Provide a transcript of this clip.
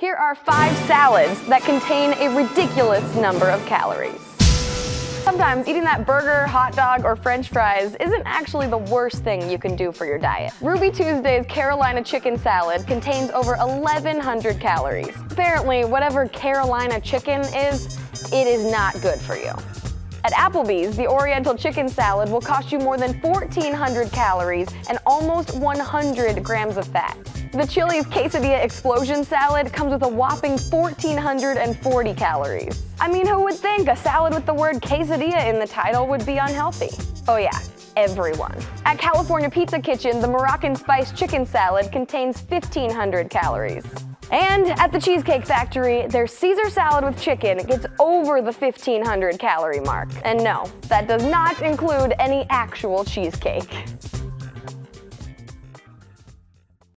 Here are 5 salads that contain a ridiculous number of calories. Sometimes eating that burger, hot dog, or french fries isn't actually the worst thing you can do for your diet. Ruby Tuesday's Carolina chicken salad contains over 1,100 calories. Apparently, whatever Carolina chicken is, it is not good for you. At Applebee's, the Oriental chicken salad will cost you more than 1,400 calories and almost 100 grams of fat. The Chili's Quesadilla Explosion salad comes with a whopping 1,440 calories. I mean, who would think a salad with the word quesadilla in the title would be unhealthy? Oh yeah, everyone. At California Pizza Kitchen, the Moroccan Spice Chicken Salad contains 1,500 calories. And at the Cheesecake Factory, their Caesar salad with chicken gets over the 1,500 calorie mark. And no, that does not include any actual cheesecake.